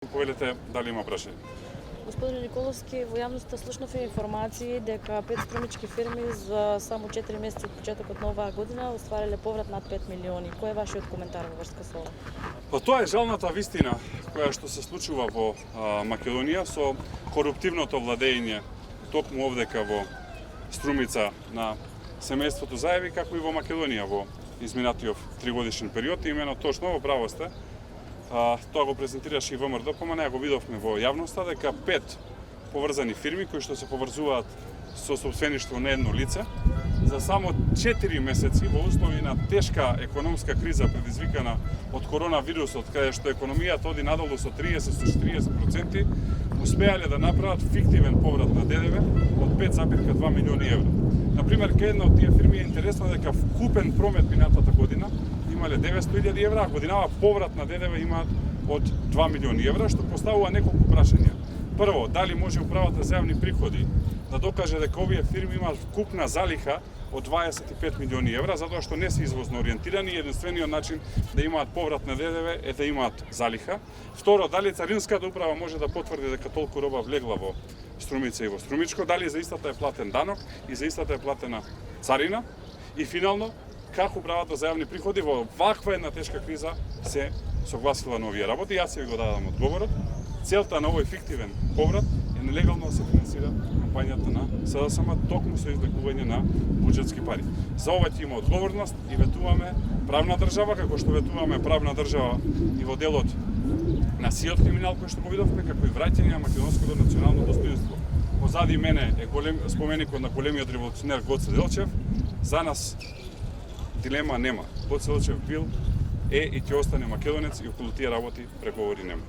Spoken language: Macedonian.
Повелете, дали има прашање? Господин Николовски, во јавноста слушнавме информации дека 5 струмички фирми за само 4 месеци од почетокот на оваа година оствариле поврат над 5 милиони. Кој е вашиот коментар во врска со ова? Па тоа е жалната вистина која што се случува во Македонија со коруптивното владење токму овдека во Струмица на семејството Заеви, како и во Македонија во изминатиот 3-годишен период. И именно точно во право сте. Тоа го презентираше и ВМРО, го видовме во јавноста дека 5 поврзани фирми кои што се поврзуваат со собствеништво на едно лице за само 4 месеци во услови на тешка економска криза предизвикана од коронавирусот, каде што економијата оди надолу со 30-40%, успеале да направат фиктивен поврат на ДДВ од 5,2 милиони евра. Например, кај една од тие фирми е интересно дека вкупен промет минатата година имале 900.000 евра, а годинава поврат на ДДВ имаат од 2 милиони евра, што поставува неколку прашања. Прво, дали може управата за јавни приходи да докаже дека овие фирми имаат вкупна залиха од 25 милиони евра, затоа што не се извозно ориентирани и единствениот начин да имаат поврат на ДДВ е да имаат залиха. Второ, дали Царинската управа може да потврди дека толку роба влегла во Струмица и во Струмичко, дали за истата е платен данок и за истата е платена царина. И финално, како управата за јавни приходи во ваква една тешка криза се согласила на овие работи. Јас ќе ви го дадам одговорот. Целта на овој фиктивен поврат е нелегално да се финансира кампањата на СДСМ токму со излекување на буџетски пари. За ова ќе има одговорност и ветуваме правна држава, како што ветуваме правна држава и во делот на сиот криминал кој што го видовме, како и враќање на македонското национално достоинство. Позади мене е споменикот на големиот револуционер Гоце Делчев. За нас дилема нема. Гоце Делчев бил, е и ќе остане македонец и околу тие работи преговори нема.